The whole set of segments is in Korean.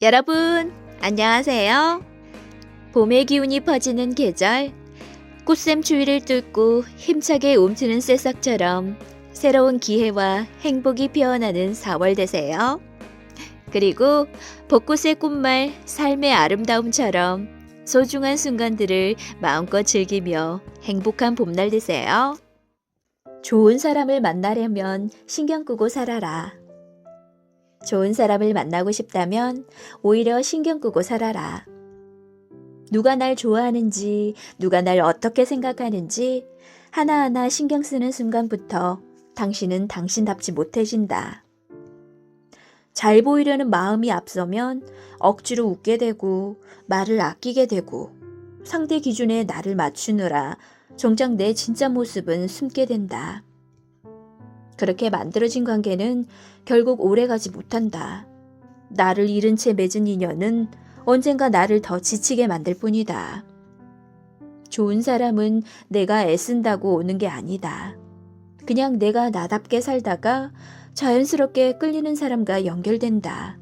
여러분, 안녕하세요. 봄의 기운이 퍼지는 계절, 꽃샘 추위를 뚫고 힘차게 움트는 새싹처럼 새로운 기회와 행복이 피어나는 4월 되세요. 그리고 벚꽃의 꽃말 삶의 아름다움처럼 소중한 순간들을 마음껏 즐기며 행복한 봄날 되세요. 좋은 사람을 만나려면 신경 끄고 살아라. 좋은 사람을 만나고 싶다면 오히려 신경 끄고 살아라. 누가 날 좋아하는지, 누가 날 어떻게 생각하는지 하나하나 신경 쓰는 순간부터 당신은 당신답지 못해진다. 잘 보이려는 마음이 앞서면 억지로 웃게 되고 말을 아끼게 되고 상대 기준에 나를 맞추느라 정작 내 진짜 모습은 숨게 된다. 그렇게 만들어진 관계는 결국 오래가지 못한다. 나를 잃은 채 맺은 인연은 언젠가 나를 더 지치게 만들 뿐이다. 좋은 사람은 내가 애쓴다고 오는 게 아니다. 그냥 내가 나답게 살다가 자연스럽게 끌리는 사람과 연결된다.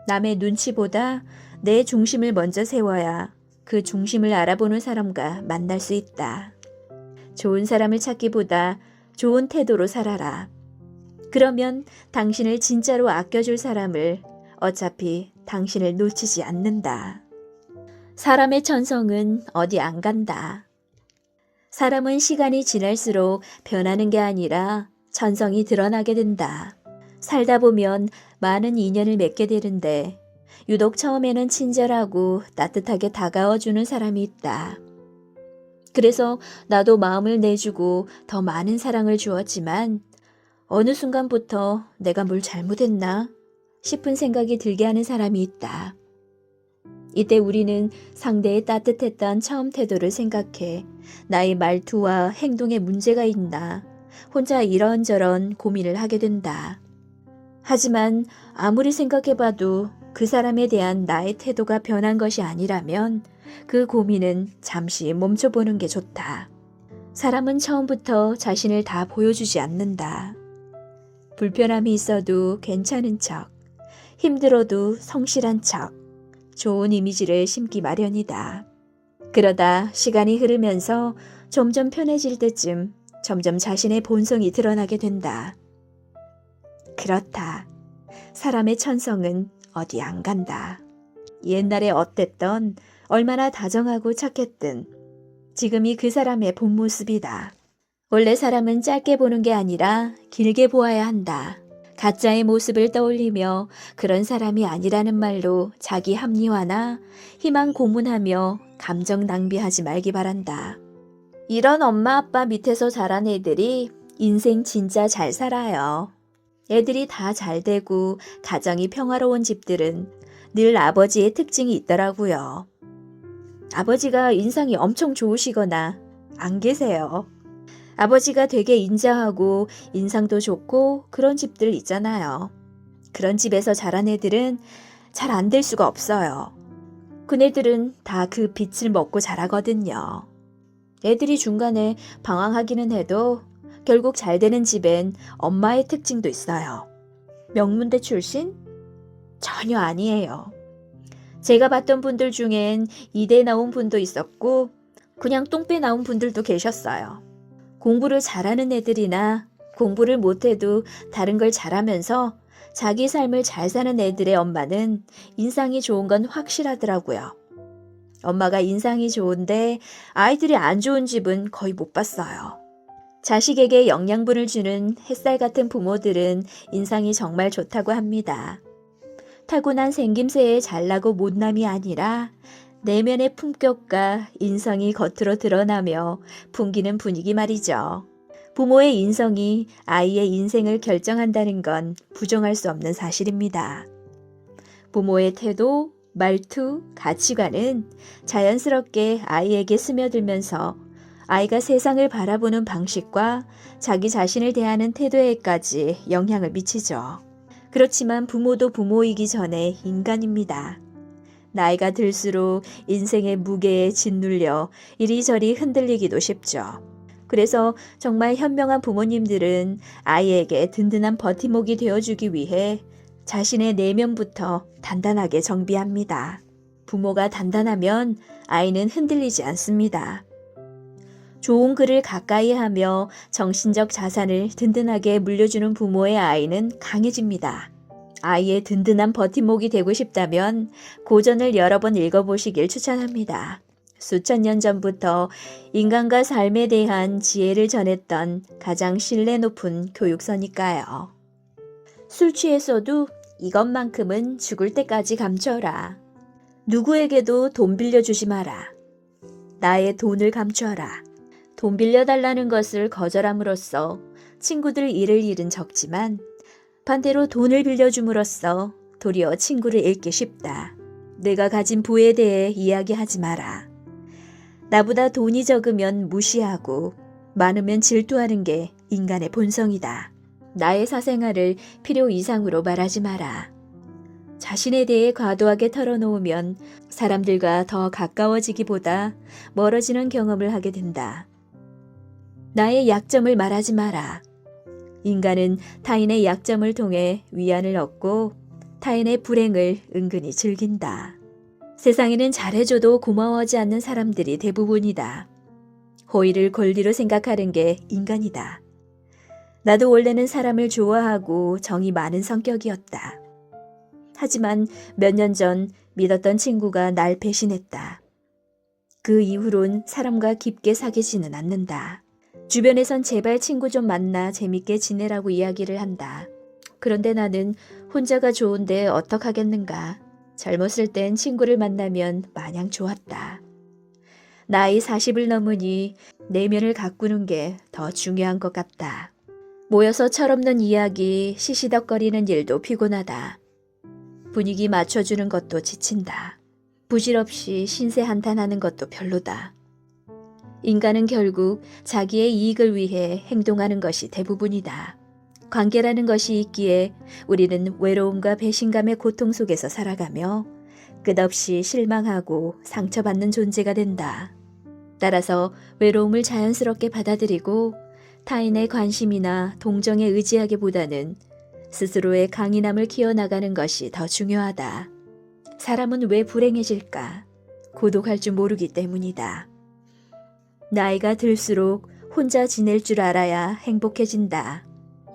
남의 눈치보다 내 중심을 먼저 세워야 그 중심을 알아보는 사람과 만날 수 있다. 좋은 사람을 찾기보다 좋은 태도로 살아라. 그러면 당신을 진짜로 아껴줄 사람을 어차피 당신을 놓치지 않는다. 사람의 천성은 어디 안 간다. 사람은 시간이 지날수록 변하는 게 아니라 천성이 드러나게 된다. 살다 보면 많은 인연을 맺게 되는데 유독 처음에는 친절하고 따뜻하게 다가와주는 사람이 있다. 그래서 나도 마음을 내주고 더 많은 사랑을 주었지만 어느 순간부터 내가 뭘 잘못했나 싶은 생각이 들게 하는 사람이 있다. 이때 우리는 상대의 따뜻했던 처음 태도를 생각해 나의 말투와 행동에 문제가 있나 혼자 이런저런 고민을 하게 된다. 하지만 아무리 생각해봐도 그 사람에 대한 나의 태도가 변한 것이 아니라면 그 고민은 잠시 멈춰보는 게 좋다. 사람은 처음부터 자신을 다 보여주지 않는다. 불편함이 있어도 괜찮은 척, 힘들어도 성실한 척, 좋은 이미지를 심기 마련이다. 그러다 시간이 흐르면서 점점 편해질 때쯤 점점 자신의 본성이 드러나게 된다. 그렇다. 사람의 천성은 어디 안 간다. 옛날에 어땠던 얼마나 다정하고 착했든 지금이 그 사람의 본 모습이다. 원래 사람은 짧게 보는 게 아니라 길게 보아야 한다. 가짜의 모습을 떠올리며 그런 사람이 아니라는 말로 자기 합리화나 희망 고문하며 감정 낭비하지 말기 바란다. 이런 엄마 아빠 밑에서 자란 애들이 인생 진짜 잘 살아요. 애들이 다 잘 되고 가정이 평화로운 집들은 늘 아버지의 특징이 있더라고요. 아버지가 인상이 엄청 좋으시거나 안 계세요. 아버지가 되게 인자하고 인상도 좋고 그런 집들 있잖아요. 그런 집에서 자란 애들은 잘 안 될 수가 없어요. 그네들은 다 그 빛을 먹고 자라거든요. 애들이 중간에 방황하기는 해도 결국 잘 되는 집엔 엄마의 특징도 있어요. 명문대 출신? 전혀 아니에요. 제가 봤던 분들 중엔 이대 나온 분도 있었고 그냥 똥배 나온 분들도 계셨어요. 공부를 잘하는 애들이나 공부를 못해도 다른 걸 잘하면서 자기 삶을 잘 사는 애들의 엄마는 인상이 좋은 건 확실하더라고요. 엄마가 인상이 좋은데 아이들이 안 좋은 집은 거의 못 봤어요. 자식에게 영양분을 주는 햇살 같은 부모들은 인상이 정말 좋다고 합니다. 타고난 생김새에 잘나고 못남이 아니라 내면의 품격과 인성이 겉으로 드러나며 풍기는 분위기 말이죠. 부모의 인성이 아이의 인생을 결정한다는 건 부정할 수 없는 사실입니다. 부모의 태도, 말투, 가치관은 자연스럽게 아이에게 스며들면서 아이가 세상을 바라보는 방식과 자기 자신을 대하는 태도에까지 영향을 미치죠. 그렇지만 부모도 부모이기 전에 인간입니다. 나이가 들수록 인생의 무게에 짓눌려 이리저리 흔들리기도 쉽죠. 그래서 정말 현명한 부모님들은 아이에게 든든한 버팀목이 되어주기 위해 자신의 내면부터 단단하게 정비합니다. 부모가 단단하면 아이는 흔들리지 않습니다. 좋은 글을 가까이 하며 정신적 자산을 든든하게 물려주는 부모의 아이는 강해집니다. 아이의 든든한 버팀목이 되고 싶다면 고전을 여러 번 읽어보시길 추천합니다. 수천 년 전부터 인간과 삶에 대한 지혜를 전했던 가장 신뢰 높은 교육서니까요. 술 취했어도 이것만큼은 죽을 때까지 감춰라. 누구에게도 돈 빌려주지 마라. 나의 돈을 감춰라. 돈 빌려달라는 것을 거절함으로써 친구들 잃을 일은 적지만 반대로 돈을 빌려줌으로써 도리어 친구를 잃기 쉽다. 내가 가진 부에 대해 이야기하지 마라. 나보다 돈이 적으면 무시하고 많으면 질투하는 게 인간의 본성이다. 나의 사생활을 필요 이상으로 말하지 마라. 자신에 대해 과도하게 털어놓으면 사람들과 더 가까워지기보다 멀어지는 경험을 하게 된다. 나의 약점을 말하지 마라. 인간은 타인의 약점을 통해 위안을 얻고 타인의 불행을 은근히 즐긴다. 세상에는 잘해줘도 고마워하지 않는 사람들이 대부분이다. 호의를 권리로 생각하는 게 인간이다. 나도 원래는 사람을 좋아하고 정이 많은 성격이었다. 하지만 몇 년 전 믿었던 친구가 날 배신했다. 그 이후론 사람과 깊게 사귀지는 않는다. 주변에선 제발 친구 좀 만나 재밌게 지내라고 이야기를 한다. 그런데 나는 혼자가 좋은데 어떡하겠는가. 젊었을 땐 친구를 만나면 마냥 좋았다. 나이 40을 넘으니 내면을 가꾸는 게 더 중요한 것 같다. 모여서 철없는 이야기, 시시덕거리는 일도 피곤하다. 분위기 맞춰주는 것도 지친다. 부질없이 신세 한탄하는 것도 별로다. 인간은 결국 자기의 이익을 위해 행동하는 것이 대부분이다. 관계라는 것이 있기에 우리는 외로움과 배신감의 고통 속에서 살아가며 끝없이 실망하고 상처받는 존재가 된다. 따라서 외로움을 자연스럽게 받아들이고 타인의 관심이나 동정에 의지하기보다는 스스로의 강인함을 키워나가는 것이 더 중요하다. 사람은 왜 불행해질까? 고독할 줄 모르기 때문이다. 나이가 들수록 혼자 지낼 줄 알아야 행복해진다.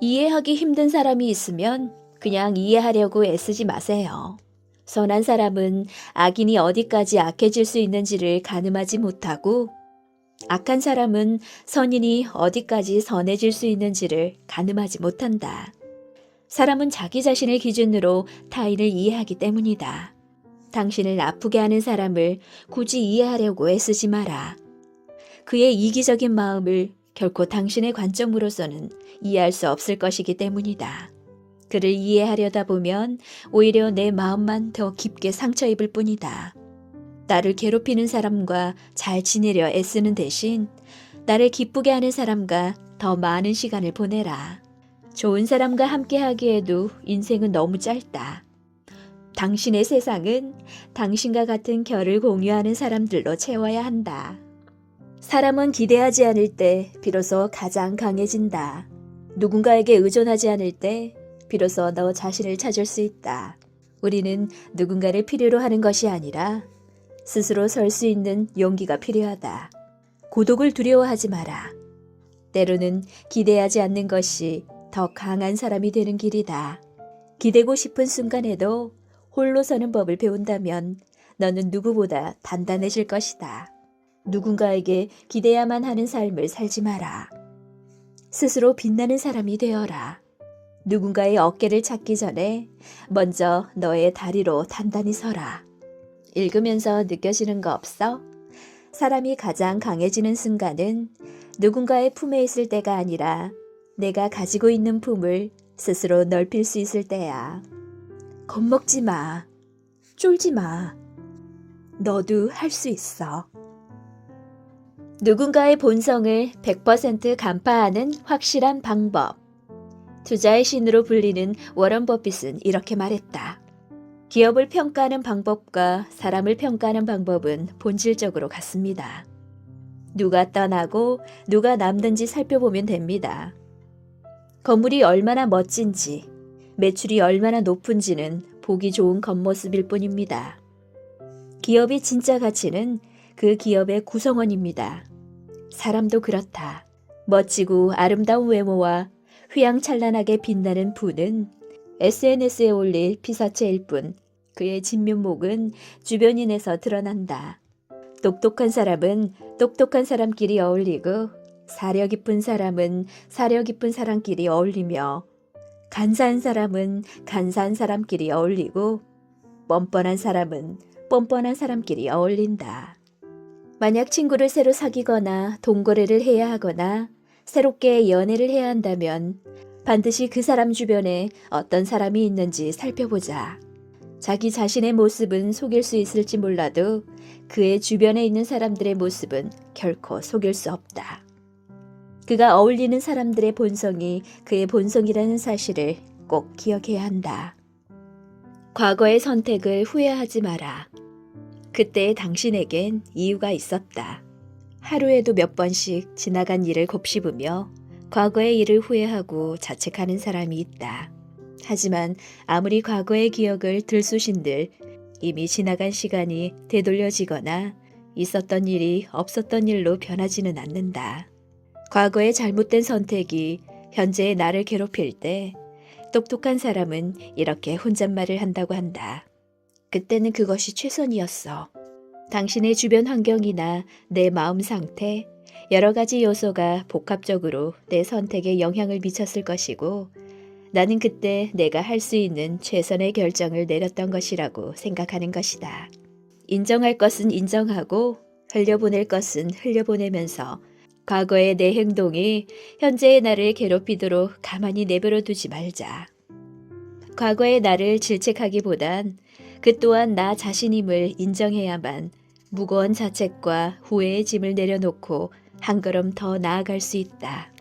이해하기 힘든 사람이 있으면 그냥 이해하려고 애쓰지 마세요. 선한 사람은 악인이 어디까지 악해질 수 있는지를 가늠하지 못하고 악한 사람은 선인이 어디까지 선해질 수 있는지를 가늠하지 못한다. 사람은 자기 자신을 기준으로 타인을 이해하기 때문이다. 당신을 아프게 하는 사람을 굳이 이해하려고 애쓰지 마라. 그의 이기적인 마음을 결코 당신의 관점으로서는 이해할 수 없을 것이기 때문이다. 그를 이해하려다 보면 오히려 내 마음만 더 깊게 상처 입을 뿐이다. 나를 괴롭히는 사람과 잘 지내려 애쓰는 대신 나를 기쁘게 하는 사람과 더 많은 시간을 보내라. 좋은 사람과 함께 하기에도 인생은 너무 짧다. 당신의 세상은 당신과 같은 결을 공유하는 사람들로 채워야 한다. 사람은 기대하지 않을 때 비로소 가장 강해진다. 누군가에게 의존하지 않을 때 비로소 너 자신을 찾을 수 있다. 우리는 누군가를 필요로 하는 것이 아니라 스스로 설 수 있는 용기가 필요하다. 고독을 두려워하지 마라. 때로는 기대하지 않는 것이 더 강한 사람이 되는 길이다. 기대고 싶은 순간에도 홀로 서는 법을 배운다면 너는 누구보다 단단해질 것이다. 누군가에게 기대야만 하는 삶을 살지 마라. 스스로 빛나는 사람이 되어라. 누군가의 어깨를 찾기 전에 먼저 너의 다리로 단단히 서라. 읽으면서 느껴지는 거 없어? 사람이 가장 강해지는 순간은 누군가의 품에 있을 때가 아니라 내가 가지고 있는 품을 스스로 넓힐 수 있을 때야. 겁먹지 마. 쫄지 마. 너도 할 수 있어. 누군가의 본성을 100% 간파하는 확실한 방법. 투자의 신으로 불리는 워런 버핏은 이렇게 말했다. 기업을 평가하는 방법과 사람을 평가하는 방법은 본질적으로 같습니다. 누가 떠나고 누가 남든지 살펴보면 됩니다. 건물이 얼마나 멋진지, 매출이 얼마나 높은지는 보기 좋은 겉모습일 뿐입니다. 기업의 진짜 가치는 그 기업의 구성원입니다. 사람도 그렇다. 멋지고 아름다운 외모와 휘황찬란하게 빛나는 부는 SNS에 올릴 피사체일 뿐 그의 진면목은 주변인에서 드러난다. 똑똑한 사람은 똑똑한 사람끼리 어울리고 사려 깊은 사람은 사려 깊은 사람끼리 어울리며 간사한 사람은 간사한 사람끼리 어울리고 뻔뻔한 사람은 뻔뻔한 사람끼리 어울린다. 만약 친구를 새로 사귀거나 동거래를 해야 하거나 새롭게 연애를 해야 한다면 반드시 그 사람 주변에 어떤 사람이 있는지 살펴보자. 자기 자신의 모습은 속일 수 있을지 몰라도 그의 주변에 있는 사람들의 모습은 결코 속일 수 없다. 그가 어울리는 사람들의 본성이 그의 본성이라는 사실을 꼭 기억해야 한다. 과거의 선택을 후회하지 마라. 그때의 당신에겐 이유가 있었다. 하루에도 몇 번씩 지나간 일을 곱씹으며 과거의 일을 후회하고 자책하는 사람이 있다. 하지만 아무리 과거의 기억을 들쑤신들 이미 지나간 시간이 되돌려지거나 있었던 일이 없었던 일로 변하지는 않는다. 과거의 잘못된 선택이 현재의 나를 괴롭힐 때 똑똑한 사람은 이렇게 혼잣말을 한다고 한다. 그때는 그것이 최선이었어. 당신의 주변 환경이나 내 마음 상태, 여러 가지 요소가 복합적으로 내 선택에 영향을 미쳤을 것이고 나는 그때 내가 할 수 있는 최선의 결정을 내렸던 것이라고 생각하는 것이다. 인정할 것은 인정하고 흘려보낼 것은 흘려보내면서 과거의 내 행동이 현재의 나를 괴롭히도록 가만히 내버려 두지 말자. 과거의 나를 질책하기보단 그 또한 나 자신임을 인정해야만 무거운 자책과 후회의 짐을 내려놓고 한 걸음 더 나아갈 수 있다.